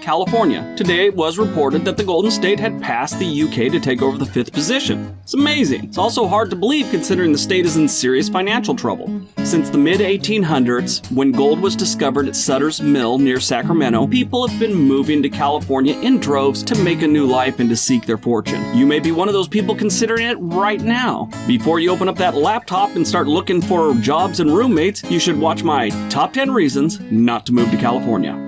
California. Today it was reported that the Golden State had passed the UK to take over the 5th position. It's amazing. It's also hard to believe considering the state is in serious financial trouble. Since the mid-1800s, when gold was discovered at Sutter's Mill near Sacramento, people have been moving to California in droves to make a new life and to seek their fortune. You may be one of those people considering it right now. Before you open up that laptop and start looking for jobs and roommates, you should watch my top 10 reasons not to move to California.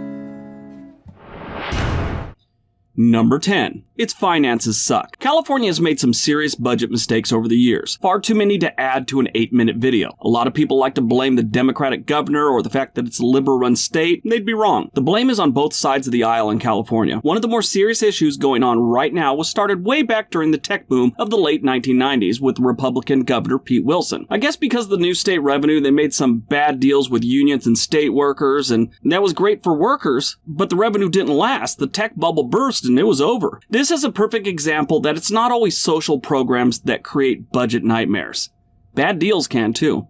Number 10. Its finances suck. California has made some serious budget mistakes over the years. Far too many to add to an 8-minute video. A lot of people like to blame the Democratic governor or the fact that it's a liberal-run state, and they'd be wrong. The blame is on both sides of the aisle in California. One of the more serious issues going on right now was started way back during the tech boom of the late 1990s with Republican Governor Pete Wilson. I guess because of the new state revenue, they made some bad deals with unions and state workers, and that was great for workers, but the revenue didn't last. The tech bubble burst and it was over. This is a perfect example that it's not always social programs that create budget nightmares. Bad deals can too.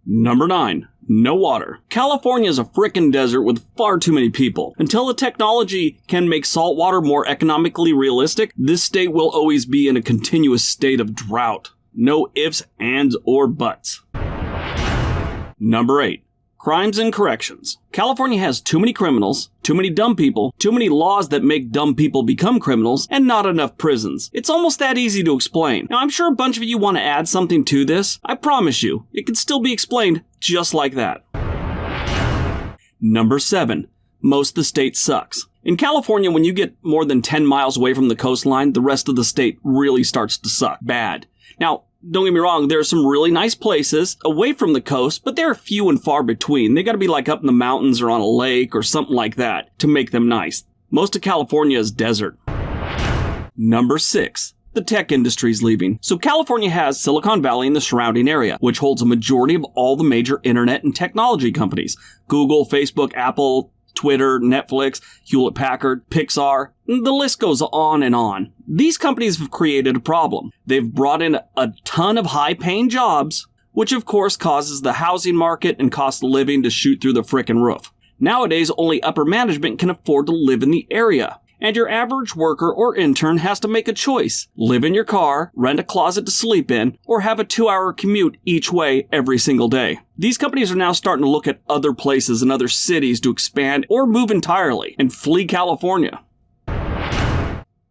Number 9. No water. California is a frickin' desert with far too many people. Until the technology can make salt water more economically realistic, this state will always be in a continuous state of drought. No ifs, ands, or buts. Number 8. Crimes and corrections. California has too many criminals, too many dumb people, too many laws that make dumb people become criminals, and not enough prisons. It's almost that easy to explain. Now, I'm sure a bunch of you want to add something to this. I promise you, it can still be explained just like that. Number 7. Most of the state sucks. In California, when you get more than 10 miles away from the coastline, the rest of the state really starts to suck bad. Now, don't get me wrong, there are some really nice places away from the coast, but they're few and far between. They gotta be like up in the mountains or on a lake or something like that to make them nice. Most of California is desert. Number 6. The tech industry is leaving. So California has Silicon Valley and the surrounding area, which holds a majority of all the major internet and technology companies. Google, Facebook, Apple, Twitter, Netflix, Hewlett-Packard, Pixar, the list goes on and on. These companies have created a problem. They've brought in a ton of high-paying jobs, which of course causes the housing market and cost of living to shoot through the frickin' roof. Nowadays, only upper management can afford to live in the area. And your average worker or intern has to make a choice. Live in your car, rent a closet to sleep in, or have a 2-hour commute each way every single day. These companies are now starting to look at other places and other cities to expand or move entirely and flee California.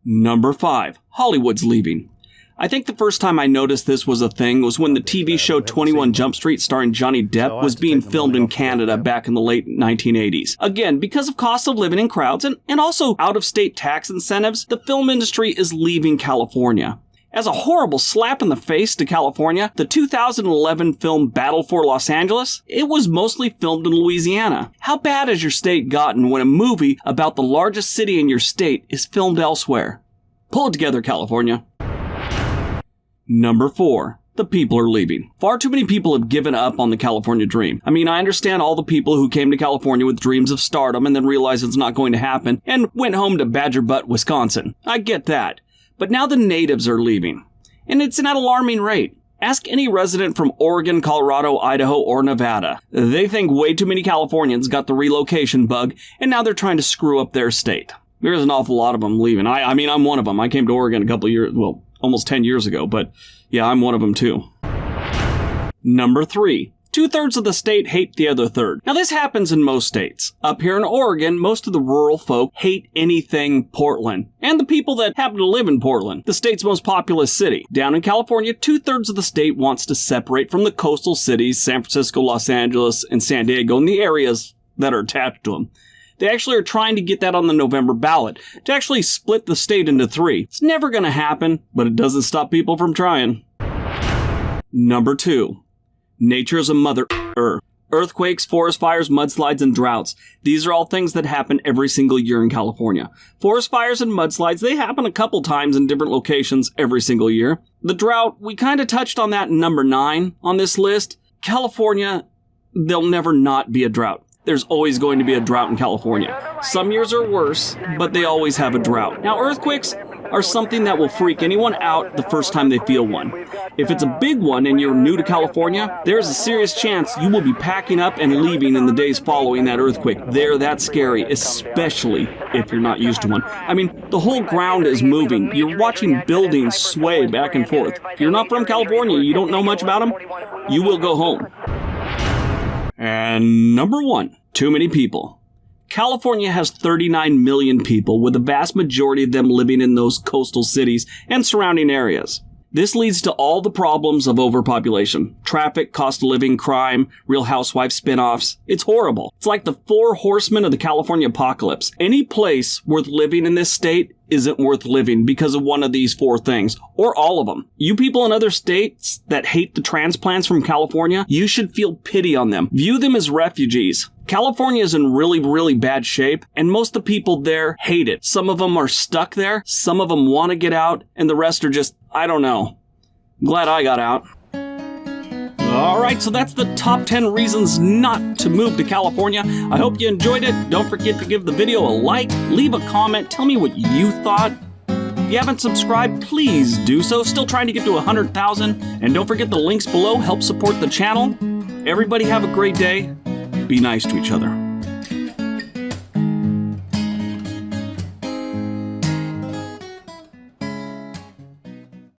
Number 5. Hollywood's leaving. I think the first time I noticed this was a thing was when the TV show 21 Jump Street starring Johnny Depp was being filmed in Canada back in the late 1980s. Again, because of cost of living and crowds and also out-of-state tax incentives, the film industry is leaving California. As a horrible slap in the face to California, the 2011 film Battle for Los Angeles, it was mostly filmed in Louisiana. How bad has your state gotten when a movie about the largest city in your state is filmed elsewhere? Pull it together, California. Number 4. The people are leaving. Far too many people have given up on the California dream. I mean, I understand all the people who came to California with dreams of stardom and then realized it's not going to happen and went home to Badger Butt, Wisconsin. I get that. But now the natives are leaving. And it's at an alarming rate. Ask any resident from Oregon, Colorado, Idaho, or Nevada. They think way too many Californians got the relocation bug and now they're trying to screw up their state. There's an awful lot of them leaving. I mean, I'm one of them. I came to Oregon a couple of years, almost 10 years ago, but yeah, I'm one of them too. Number 3. 2/3 of the state hate the other third. Now this happens in most states. Up here in Oregon, most of the rural folk hate anything Portland. And the people that happen to live in Portland, the state's most populous city. Down in California, 2/3 of the state wants to separate from the coastal cities, San Francisco, Los Angeles, and San Diego, and the areas that are attached to them. They actually are trying to get that on the November ballot, to actually split the state into 3. It's never going to happen, but it doesn't stop people from trying. Number 2. Nature is a mother. Earthquakes, forest fires, mudslides, and droughts. These are all things that happen every single year in California. Forest fires and mudslides, they happen a couple times in different locations every single year. The drought, we kind of touched on that in number 9 on this list. California, there'll never not be a drought. There's always going to be a drought in California. Some years are worse, but they always have a drought. Now, earthquakes are something that will freak anyone out the first time they feel one. If it's a big one and you're new to California, there's a serious chance you will be packing up and leaving in the days following that earthquake. They're that scary, especially if you're not used to one. I mean, the whole ground is moving. You're watching buildings sway back and forth. If you're not from California, you don't know much about them, you will go home. And number 1, too many people. California has 39 million people, with the vast majority of them living in those coastal cities and surrounding areas. This leads to all the problems of overpopulation. Traffic, cost of living, crime, Real Housewives spin-offs. It's horrible. It's like the 4 horsemen of the California apocalypse. Any place worth living in this state isn't worth living because of one of these 4 things, or all of them. You people in other states that hate the transplants from California, you should feel pity on them. View them as refugees. California is in really, really bad shape, and most of the people there hate it. Some of them are stuck there, some of them want to get out, and the rest are just, I don't know. I'm glad I got out. Alright, so that's the top 10 reasons not to move to California. I hope you enjoyed it. Don't forget to give the video a like, leave a comment, tell me what you thought. If you haven't subscribed, please do so. Still trying to get to 100,000. And don't forget the links below help support the channel. Everybody have a great day. Be nice to each other.